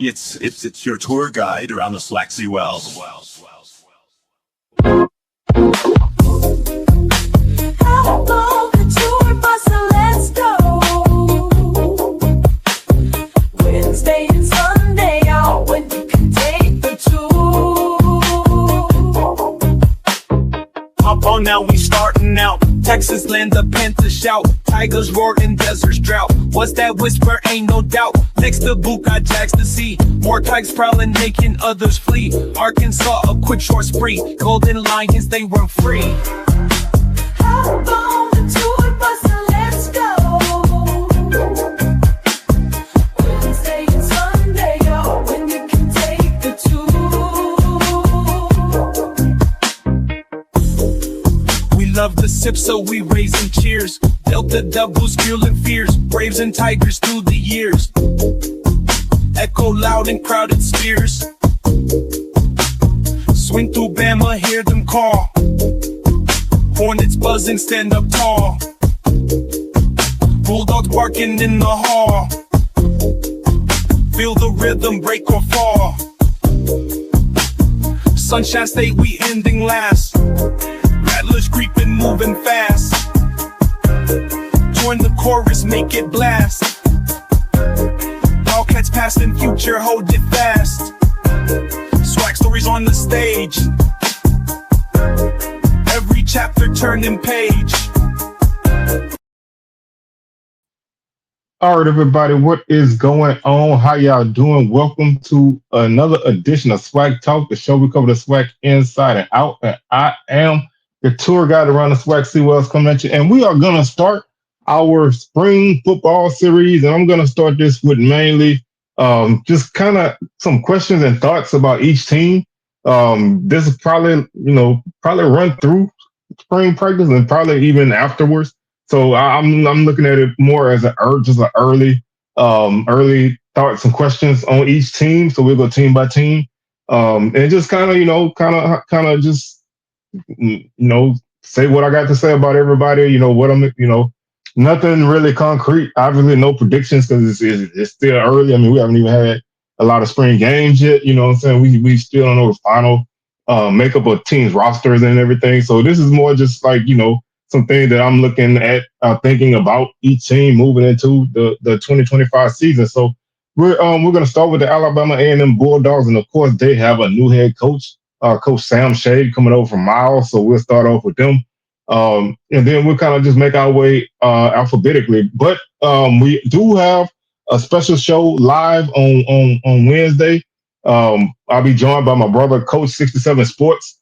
It's your tour guide around the SWAC Wells. How long the tour bus, so let's go. Wednesday and Sunday out when you can take the tour. Hop on now, we starting out. Texas land, the Panthers shout. Tigers roar in deserts drought. What's that whisper? Ain't no doubt. Next to Boot got Jags to see. More tigers prowling, making others flee. Arkansas, a quick short spree. Golden Lions, they run free. How long the tour bus, so let's go. Wednesday and Sunday out when you can take the tour. We love the sip, so we raising cheers. Delta doubles, fueling fears. Braves and Tigers through the years. Echo loud in crowded spheres. Swing through Bama, hear them call. Hornets buzzing, stand up tall. Bulldogs barking in the hall. Feel the rhythm break or fall. Sunshine State, we ending last. Rattlers creeping, moving fast. Join the chorus, make it blast. Wildcats past and future, hold it fast. SWAC stories on the stage. Every chapter turning page. All right, everybody, what is going on? How y'all doing? Welcome to another edition of SWAC Talk, the show we cover the SWAC inside and out. And I am the tour guide around the SWAC Wells coming at you. And we are going to start our spring football series. And I'm going to start this with mainly just kind of some questions and thoughts about each team. This is probably run through spring practice and probably even afterwards. So I'm looking at it more as just an early thoughts and questions on each team. So we'll go team by team, and just kind of just say what I got to say about everybody. What I'm nothing really concrete. Obviously, no predictions because it's still early. I mean, we haven't even had a lot of spring games yet. You know what I'm saying? We still don't know the final makeup of teams' rosters and everything. So this is more just like some things that I'm looking at, thinking about each team moving into the 2025 season. So we're going to start with the Alabama A&M Bulldogs, and of course they have a new head coach, Coach Sam Shade, coming over from Miles. So we'll start off with them, and then we'll kind of just make our way alphabetically. But we do have a special show live on Wednesday. I'll be joined by my brother, Coach 67 Sports.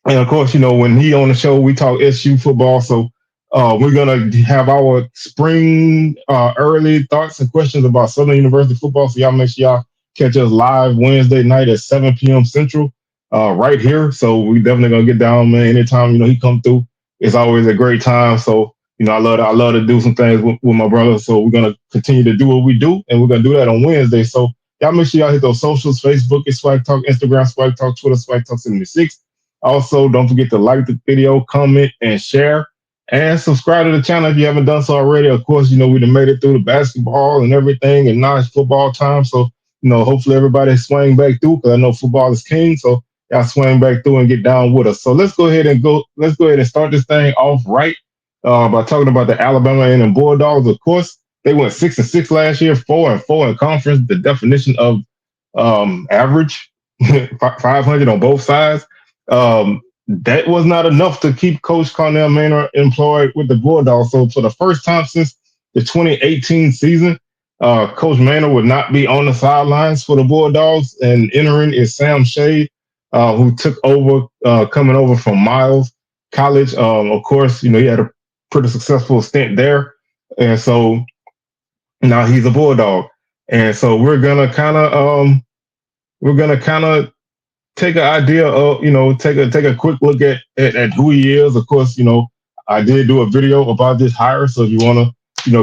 And of course, when he on the show, we talk SU football. So we're going to have our spring early thoughts and questions about Southern University football. So y'all make sure y'all catch us live Wednesday night at 7 p.m. Central right here. So we definitely going to get down, man. Anytime, he come through, it's always a great time. So, I love to do some things with my brother. So we're going to continue to do what we do, and we're going to do that on Wednesday. So y'all make sure y'all hit those socials: Facebook is SWAC Talk, Instagram SWAC Talk, Twitter SWAC Talk 76. Also, don't forget to like the video, comment, and share, and subscribe to the channel if you haven't done so already. Of course, we done made it through the basketball and everything, and now it's football time. So, hopefully everybody swing back through, because I know football is king. So y'all swing back through and get down with us. So let's go ahead and start this thing off right by talking about the Alabama A&M Bulldogs. Of course, they went 6-6 last year, 4-4 in conference. The definition of average, 500 on both sides. That was not enough to keep Coach Cornell Maynard employed with the Bulldogs. So for the first time since the 2018 season, Coach Maynard would not be on the sidelines for the Bulldogs, and entering is Sam Shade, who took over, coming over from Miles College. Of course, he had a pretty successful stint there, and so now he's a Bulldog. And so we're gonna kind of take an idea of, take a quick look at who he is. Of course, I did do a video about this hire. So if you want to,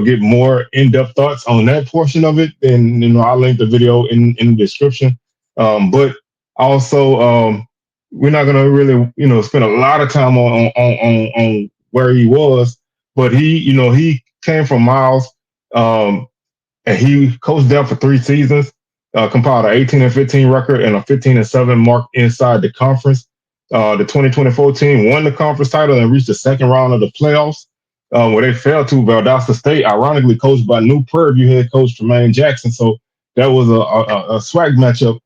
get more in-depth thoughts on that portion of it, then, I'll link the video in the description. But also, we're not going to really, spend a lot of time on where he was, but he came from Miles. and he coached them for 3 seasons, compiled an 18-15 record and a 15-7 mark inside the conference. The 2024 team won the conference title and reached the second round of the playoffs, where they fell to Valdosta State, ironically coached by new Prairie View head coach Tremaine Jackson. So that was a SWAC matchup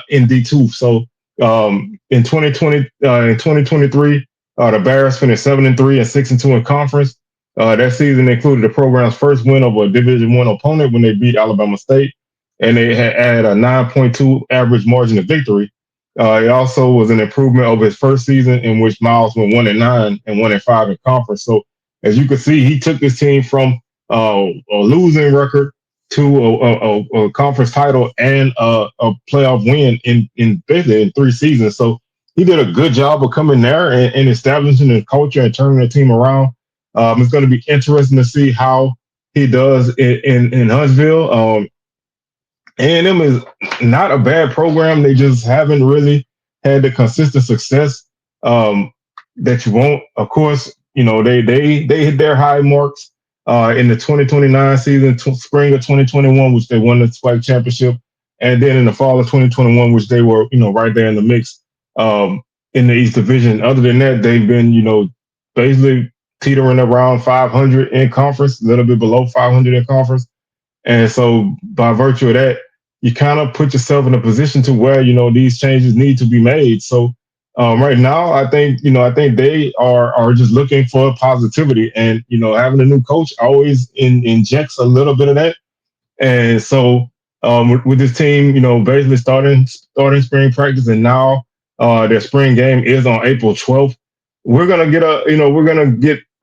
in D2. So in 2023, the Bears finished 7-3 and 6-2 in conference. That season included the program's first win over a Division I opponent when they beat Alabama State, and they had a 9.2 average margin of victory. It also was an improvement over his first season, in which Miles went 1-9 and 1-5 in conference. So, as you can see, he took this team from a losing record to a conference title and a playoff win in basically in 3 seasons. So he did a good job of coming there and establishing the culture and turning the team around. It's going to be interesting to see how he does in Huntsville. A&M is not a bad program. They just haven't really had the consistent success that you want. Of course, they hit their high marks in the 2029 season, spring of 2021, which they won the SWAC championship, and then in the fall of 2021, which they were right there in the mix in the East Division. Other than that, they've been basically teetering around 500 in conference, a little bit below 500 in conference. And so by virtue of that, you kind of put yourself in a position to where, these changes need to be made. So right now, I think they are just looking for positivity, and, having a new coach always injects a little bit of that. And so with this team, basically starting spring practice, and now their spring game is on April 12th. We're gonna get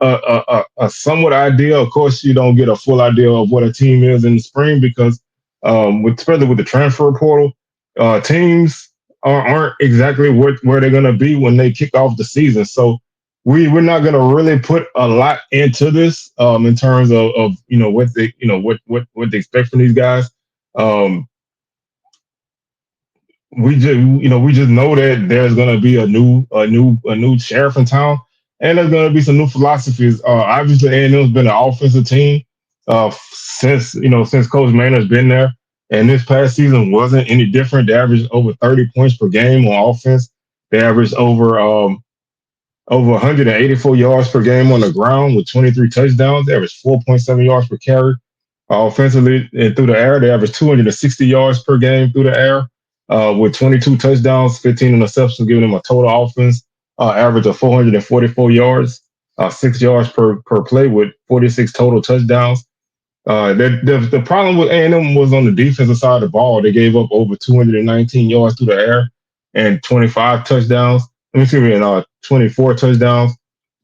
a somewhat idea. Of course, you don't get a full idea of what a team is in the spring because, especially with the transfer portal, teams aren't exactly where they're gonna be when they kick off the season. So we're not going to really put a lot into this in terms of what they what they expect from these guys. Um, we just know that there's going to be a new sheriff in town, and there's going to be some new philosophies. Obviously, A&M's been an offensive team since Coach Maynard's been there, and this past season wasn't any different. They averaged over 30 points per game on offense. They averaged over 184 yards per game on the ground with 23 touchdowns. They averaged 4.7 yards per carry. Offensively and through the air, they averaged 260 yards per game through the air with 22 touchdowns, 15 interceptions, giving them a total offense average of 444 yards, 6 yards per play with 46 total touchdowns. The problem with A&M was on the defensive side of the ball. They gave up over 219 yards through the air and 25 touchdowns. 24 touchdowns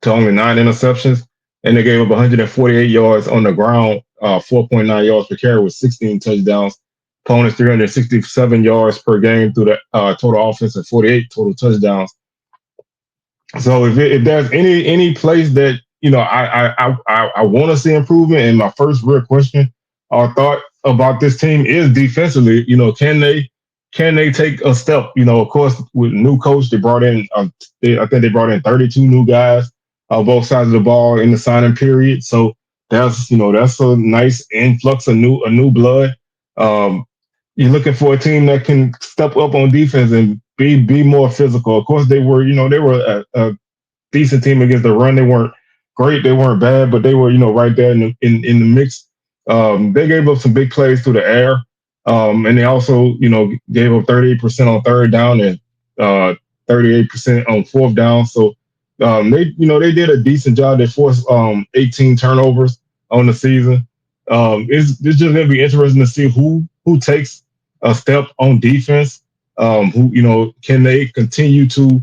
to only 9 interceptions, and they gave up 148 yards on the ground, 4.9 yards per carry with 16 touchdowns. Opponents 367 yards per game through the total offense and 48 total touchdowns. So if there's any place that I want to see improvement, and my first real question or thought about this team is defensively, can they take a step? Of course, with new coach, they brought in, I think they brought in 32 new guys on both sides of the ball in the signing period. So that's a nice influx of new blood. You're looking for a team that can step up on defense and be more physical. Of course, they were a decent team against the run. They weren't great, they weren't bad, but they were right there in the mix. They gave up some big plays through the air. And they also, gave up 38% on third down and 38% on fourth down. So they did a decent job. They forced 18 turnovers on the season. It's just going to be interesting to see who takes a step on defense. Can they continue to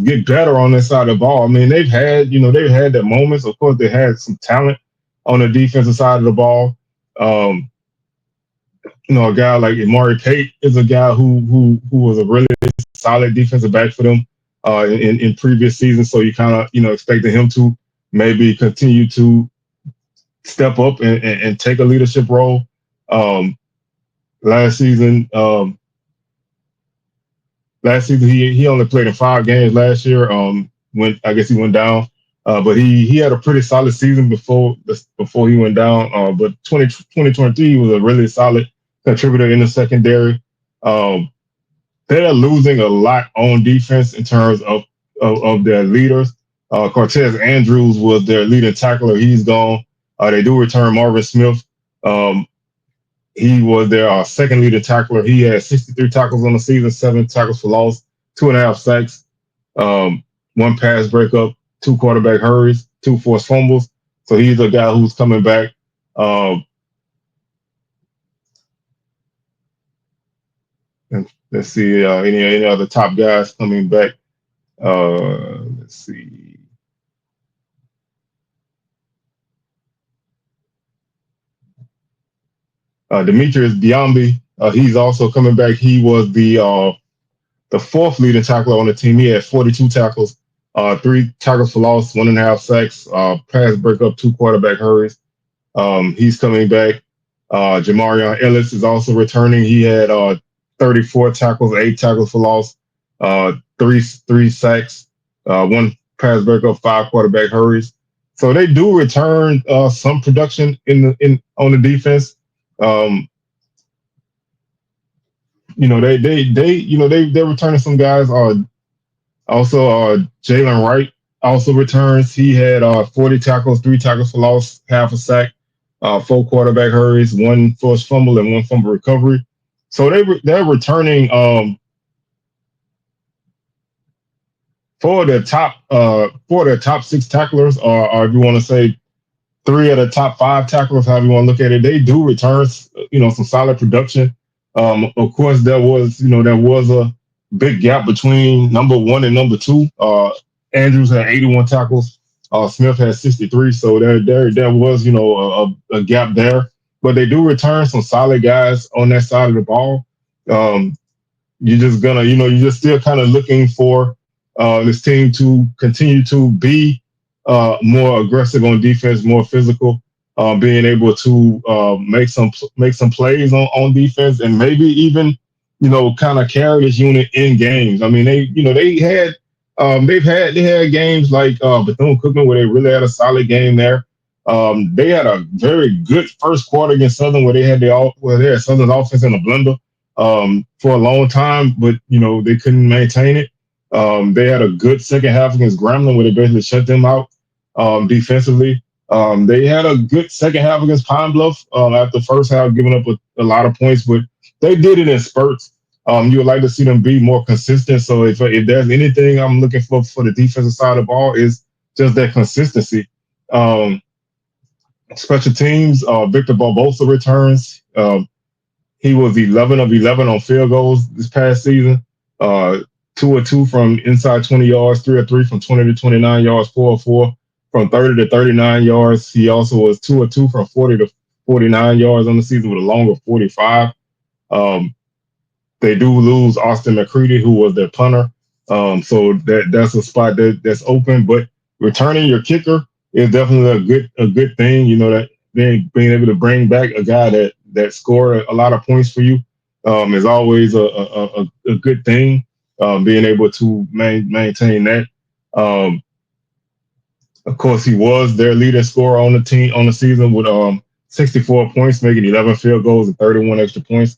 get better on this side of the ball? I mean, they've had their moments. Of course, they had some talent on the defensive side of the ball. A guy like Amari Pate is a guy who was a really solid defensive back for them in previous seasons. So you kind of expected him to maybe continue to step up and take a leadership role. Last season he only played in 5 games last year. When I guess he went down But he had a pretty solid season before he went down. But 2023 he was a really solid contributor in the secondary. Um, they're losing a lot on defense in terms of their leaders. Cortez Andrews was their leading tackler. He's gone. They do return Marvin Smith. Um, he was their second leading tackler. He had 63 tackles on the season, 7 tackles for loss, 2.5 sacks, um, 1 pass breakup, 2 quarterback hurries, 2 forced fumbles. So he's a guy who's coming back. Um, and let's see any other top guys coming back. Let's see. Demetrius Biombi, he's also coming back. He was the fourth leading tackler on the team. He had 42 tackles, 3 tackles for loss, 1.5 sacks, pass breakup, 2 quarterback hurries. He's coming back. Jamarion Ellis is also returning. He had 34 tackles, 8 tackles for loss, three sacks, 1 pass breakup, 5 quarterback hurries. So they do return some production in on the defense. Um, they're returning some guys. Also, Jalen Wright also returns. He had 40 tackles, 3 tackles for loss, 1/2 sack, 4 quarterback hurries, 1 forced fumble, and 1 fumble recovery. So they're returning for their top 6 tacklers, or if you want to say 3 of the top 5 tacklers, however you want to look at it. They do return, some solid production. Of course, there was a big gap between number 1 and number 2. Andrews had 81 tackles. Smith had 63. So there was, a gap there. But they do return some solid guys on that side of the ball. Um, you're just still kind of looking for this team to continue to be more aggressive on defense, more physical, being able to make some plays on defense, and maybe even kind of carry this unit in games. I mean, they had games like Bethune-Cookman where they really had a solid game there. They had a very good first quarter against Southern where they had Southern's offense in a blender for a long time, but they couldn't maintain it. They had a good second half against Grambling where they basically shut them out defensively. They had a good second half against Pine Bluff after the first half, giving up a lot of points, but they did it in spurts. You would like to see them be more consistent. So if there's anything I'm looking for the defensive side of the ball is just that consistency. Special teams, Victor Barbosa returns. He was 11 of 11 on field goals this past season. 2 of 2 from inside 20 yards, 3 of 3 from 20 to 29 yards, 4 of 4 from 30 to 39 yards. He also was 2 of 2 from 40 to 49 yards on the season with a long of 45. They do lose Austin McCready, who was their punter. So that's a spot that's open. But returning your kicker is definitely a good thing. That being able to bring back a guy that scored a lot of points for you is always a good thing. Being able to maintain that. Of course, he was their leading scorer on the team on the season with 64 points, making 11 field goals and 31 extra points.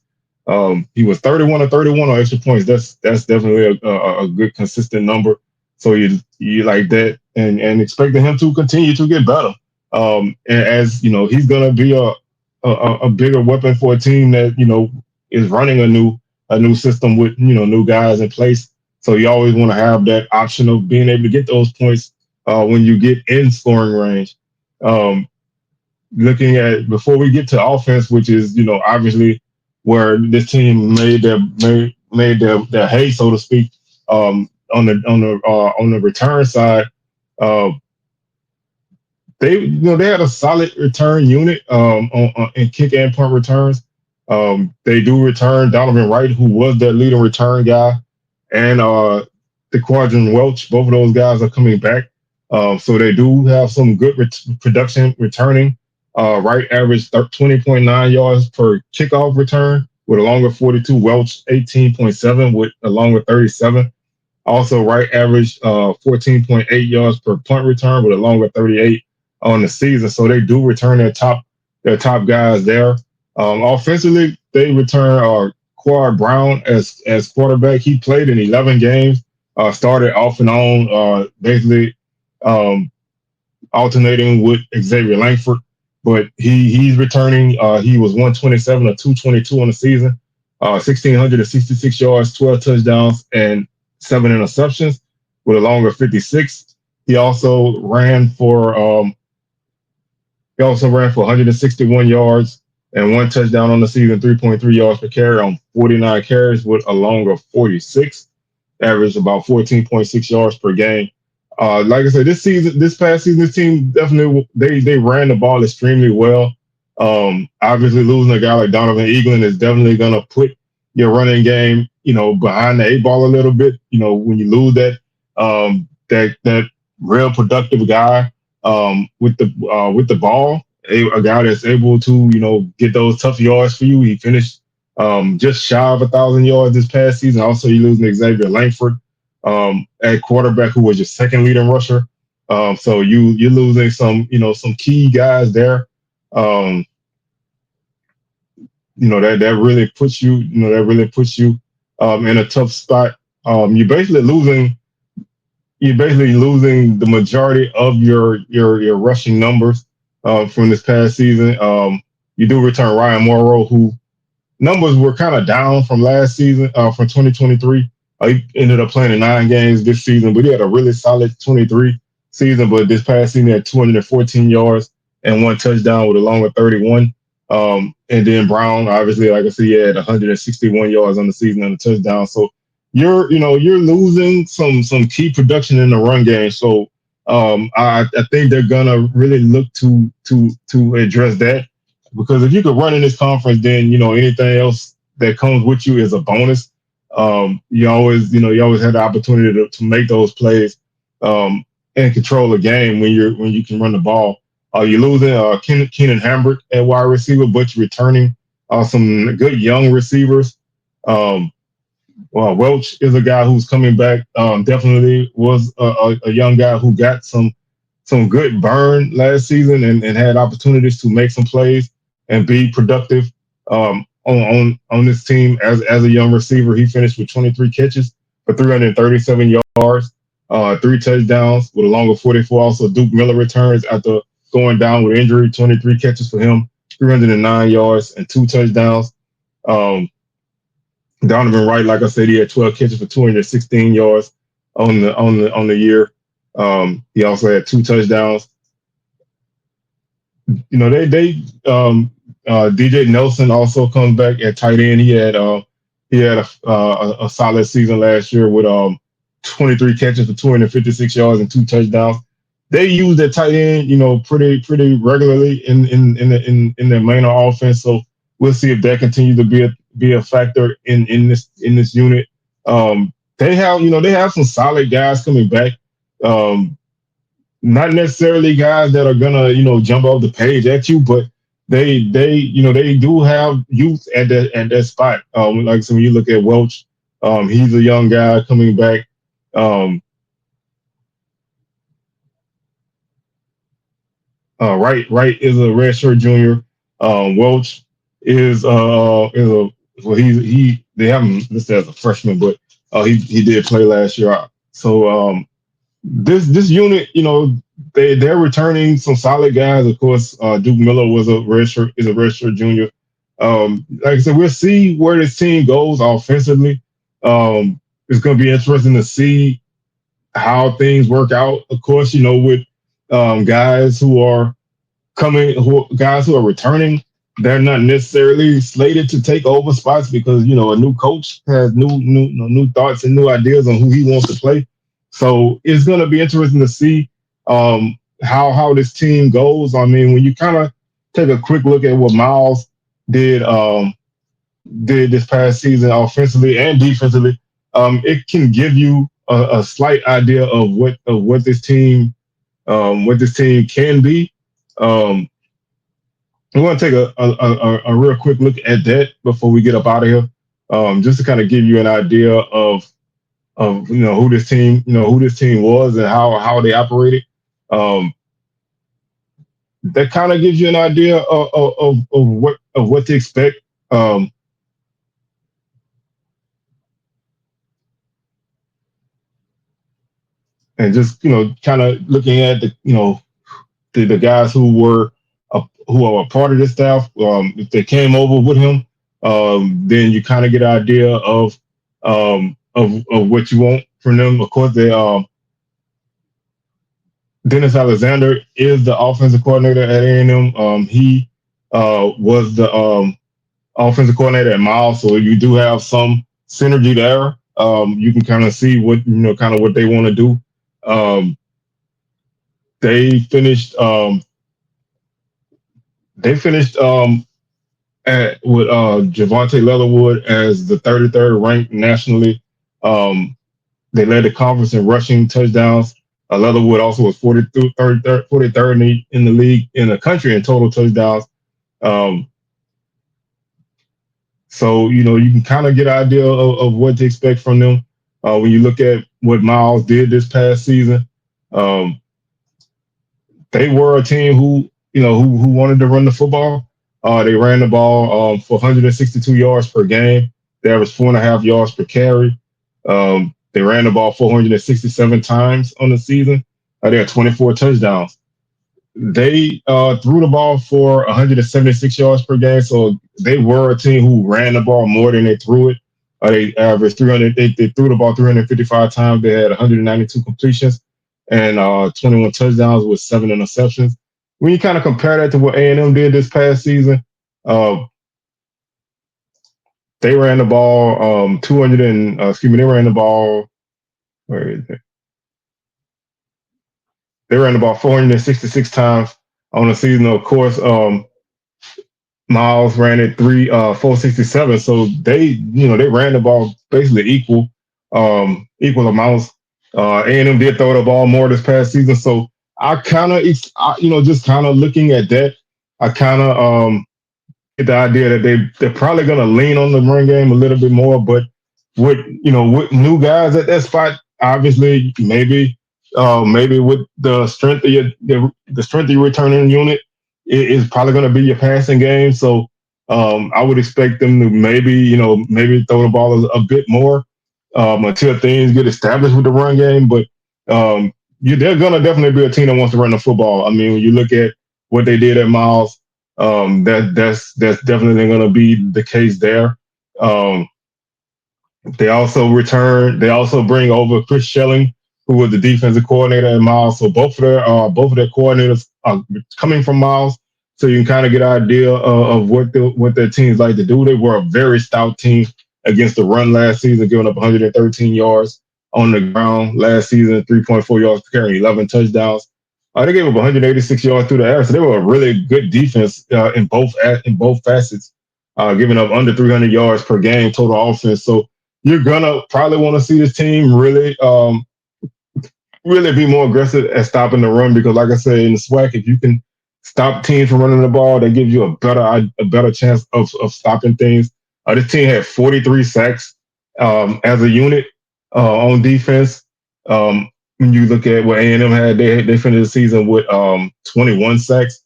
He was 31 of 31 on extra points. That's definitely a good consistent number. So you like that and expecting him to continue to get better. And as he's gonna be a bigger weapon for a team that is running a new system with new guys in place. So you always want to have that option of being able to get those points when you get in scoring range. Looking at before we get to offense, which is obviously where this team made their hay, so to speak. On the return side, they had a solid return unit in kick and punt returns. They do return Donovan Wright, who was their leading return guy, and the Quadrant Welch. Both of those guys are coming back. So they do have some good production returning. Wright averaged 20.9 yards per kickoff return with a longer 42. Welch 18.7 with a longer 37. Also, Wright averaged 14.8 yards per punt return with a longer 38 on the season. So they do return their top guys there. Offensively, they return Quad Brown as quarterback. He played in 11 games, started off and on, basically um, alternating with Xavier Langford. But he's returning. He was 127 or 222 on the season, 1,666 yards, 12 touchdowns, and 7 interceptions with a longer 56. He also ran for um, he also ran for 161 yards and 1 touchdown on the season, 3.3 yards per carry on 49 carries with a longer 46, averaged about 14.6 yards per game. Like I said, this past season, this team definitely they ran the ball extremely well. Obviously, losing a guy like Donovan Eaglin is definitely going to put your running game, behind the eight ball a little bit. When you lose that real productive guy with the ball, a guy that's able to get those tough yards for you. He finished just shy of 1,000 yards this past season. Also, you losing Xavier Langford at quarterback, who was your second leading rusher. So you're losing some key guys there. Um, that really puts you in a tough spot. You're basically losing the majority of your rushing numbers from this past season. You do return Ryan Morrow, who numbers were kind of down from last season, from 2023. He ended up playing in 9 games this season, but he had a really solid 23 season. But this past season, he had 214 yards and 1 touchdown with a longer 31. And then Brown, obviously, like I said, he had 161 yards on the season and a touchdown. So you're losing some key production in the run game. So I think they're gonna really look to address that, because if you could run in this conference, then anything else that comes with you is a bonus. You always have the opportunity to make those plays and control the game when you can run the ball. You're losing Keenan Hambrick at wide receiver, but you're returning some good young receivers. Um, Welch is a guy who's coming back. Definitely was a young guy who got some good burn last season and had opportunities to make some plays and be productive on this team as a young receiver. He finished with 23 catches for 337 yards, 3 touchdowns with a longer 44. Also, Duke Miller returns after going down with injury. 23 catches for him, 309 yards and 2 touchdowns. Um, Donovan Wright, like I said, he had 12 catches for 216 yards on the year. He also had 2 touchdowns. DJ Nelson also comes back at tight end. He had a solid season last year with 23 catches for 256 yards and 2 touchdowns. They use that tight end, pretty regularly in their main offense. So we'll see if that continues to be a factor in this unit. They have some solid guys coming back. Not necessarily guys that are gonna jump off the page at you, but they do have youth at that spot. Like, so when you look at Welch, he's a young guy coming back. Wright is a redshirt junior. Welch is a well, they have him listed as a freshman, but he did play last year. So this unit, they're returning some solid guys. Of course, Duke Miller is a redshirt junior. Like I said, we'll see where this team goes offensively. It's going to be interesting to see how things work out. Of course, with guys who are guys who are returning, they're not necessarily slated to take over spots, because a new coach has new thoughts and new ideas on who he wants to play. So it's going to be interesting to see how this team goes. I mean, when you kind of take a quick look at what Miles did did this past season offensively and defensively, it can give you a slight idea of what this team can be. Um, we want to take a real quick look at that before we get up out of here, just to kind of give you an idea of of who this team was and how they operated. Um, that kind of gives you an idea of what to expect. Um, and just kind of looking at the guys who are a part of the staff. If they came over with him, then you kind of get an idea of what you want from them. Of course, Dennis Alexander is the offensive coordinator at A&M. He was the offensive coordinator at Miles, so you do have some synergy there. You can kind of see kind of what they want to do. Um, they finished. With Javante Leatherwood as the 33rd ranked nationally. Um, they led the conference in rushing touchdowns. Leatherwood also was 43rd in the league in the country in total touchdowns. Um, so you can kind of get an idea of what to expect from them when you look at what Miles did this past season. Um, they were a team who wanted to run the football. They ran the ball for 162 yards per game. They averaged 4.5 yards per carry. They ran the ball 467 times on the season. They had 24 touchdowns. They threw the ball for 176 yards per game. So they were a team who ran the ball more than they threw it. They averaged 300. They threw the ball 355 times. They had 192 completions and 21 touchdowns with 7 interceptions. When you kind of compare that to what A&M did this past season, uh, they ran the ball 200 and they ran the ball. Where is it? They ran the ball 466 times on the season. Of course, Miles ran it 467. So they ran the ball basically equal amounts. A&M did throw the ball more this past season. So I kind of, just kind of looking at that, I kind of get the idea that they're probably going to lean on the run game a little bit more. But with new guys at that spot, obviously maybe with the strength of the strength of your returning unit is probably going to be your passing game. So I would expect them to maybe throw the ball a bit more until things get established with the run game. But they're going to definitely be a team that wants to run the football. I mean, when you look at what they did at Miles, that's definitely going to be the case there. Um, they also bring over Chris Schelling, who was the defensive coordinator at Miles. So both of their coordinators are coming from Miles. So you can kind of get an idea of what their teams like to do. They were a very stout team against the run last season, giving up 113 yards on the ground last season, 3.4 yards per carry, 11 touchdowns. They gave up 186 yards through the air, so they were a really good defense in both facets, giving up under 300 yards per game total offense. So you're gonna probably want to see this team really be more aggressive at stopping the run because, like I said, in the SWAC, if you can stop teams from running the ball, that gives you a better chance of stopping things. This team had 43 sacks as a unit on defense. When you look at what A&M had, they finished the season with 21 sacks.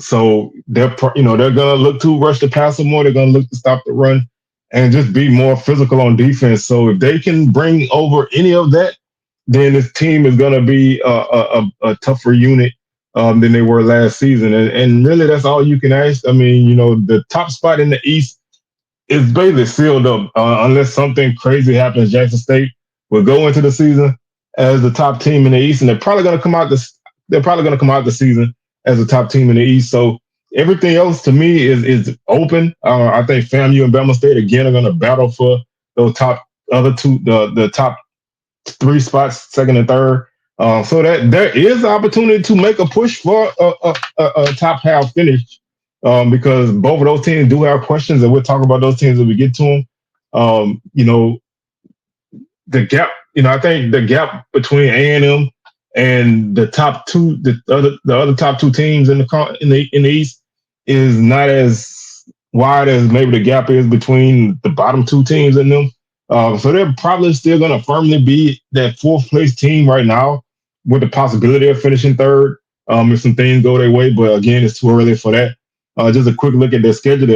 So they're gonna look to rush the passer more. They're gonna look to stop the run and just be more physical on defense. So if they can bring over any of that, then this team is gonna be a tougher unit than they were last season. And really, that's all you can ask. I mean, the top spot in the East is basically sealed up unless something crazy happens. Jackson State will go into the season as the top team in the East, and they're probably going to come out the season as the top team in the East. So everything else to me is open. I think FAMU and Bama State again are going to battle for those other two, the top three spots, second and third. So that there is opportunity to make a push for a top half finish. Because both of those teams do have questions, and we'll talk about those teams as we get to them. The gap. I think the gap between A&M and the top two, the other top two teams in the East, is not as wide as maybe the gap is between the bottom two teams in them. So they're probably still going to firmly be that fourth place team right now, with the possibility of finishing third if some things go their way. But again, it's too early for that. Just a quick look at their schedule.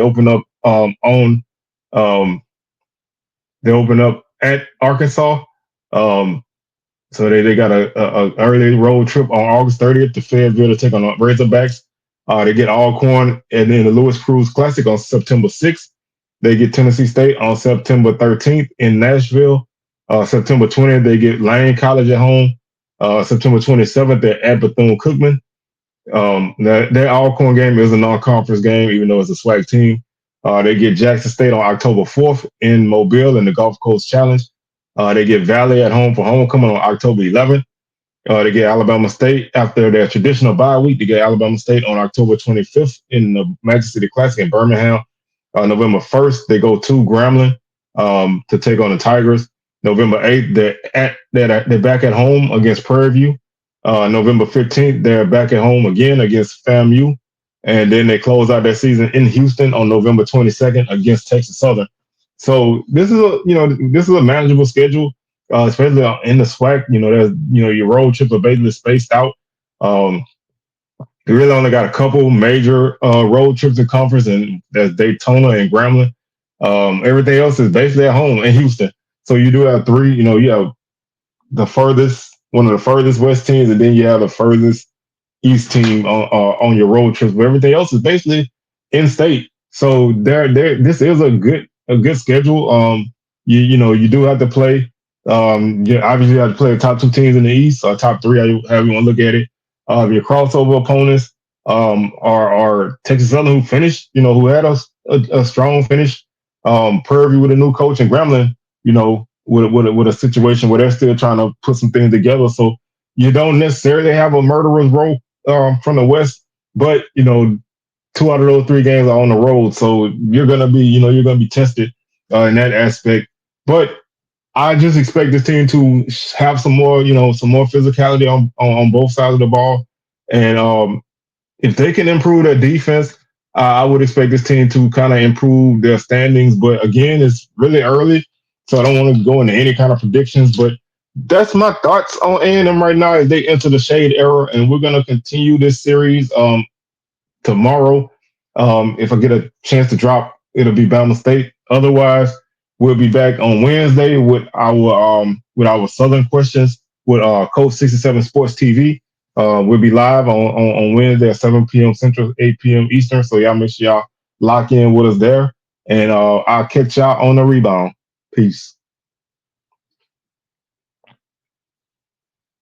Um, they open up at Arkansas. Um, so they got a early road trip on August 30th to Fayetteville to take on the Razorbacks. They get Alcorn and then the Lewis Cruise Classic on September 6th. They get Tennessee State on September 13th in Nashville. September 20th, they get Lane College at home. September 27th, they're at Bethune-Cookman. Their Alcorn game is a non-conference game, even though it's a SWAC team. They get Jackson State on October 4th in Mobile in the Gulf Coast Challenge. They get Valley at home for homecoming on October 11th. They get Alabama State after their traditional bye week. They get Alabama State on October 25th in the Magic City Classic in Birmingham. November 1st, they go to Grambling to take on the Tigers. November 8th, they're back at home against Prairie View. November 15th, they're back at home again against FAMU. And then they close out their season in Houston on November 22nd against Texas Southern. So this is a manageable schedule, especially in the SWAC. There's your road trips are basically spaced out. Um, they really only got a couple major road trips in conference, and that's Daytona and Grambling. Everything else is basically at home in Houston. So you do have three. You have one of the furthest west teams, and then you have the furthest east team on your road trips. But everything else is basically in state. So this is a good schedule. You do have to play. Obviously you have to play the top two teams in the East, or top three, however you want to look at it. Your crossover opponents are Texas Southern, who finished, who had a strong finish. Prairie View with a new coach, and Grambling, with a situation where they're still trying to put some things together. So you don't necessarily have a murderer's row from the West, but two out of those three games are on the road, so you're gonna be tested in that aspect. But I just expect this team to have some more physicality on both sides of the ball, and if they can improve their defense, I would expect this team to kind of improve their standings. But again, it's really early, so I don't want to go into any kind of predictions. But that's my thoughts on A&M right now as they enter the shade era, and we're gonna continue this series tomorrow. If I get a chance to drop, it'll be Bama State. Otherwise, we'll be back on Wednesday with our Southern questions with Coach 67 Sports TV. We'll be live on Wednesday at 7 p.m. Central, 8 p.m. Eastern. So y'all make sure y'all lock in with us there. And I'll catch y'all on the rebound. Peace.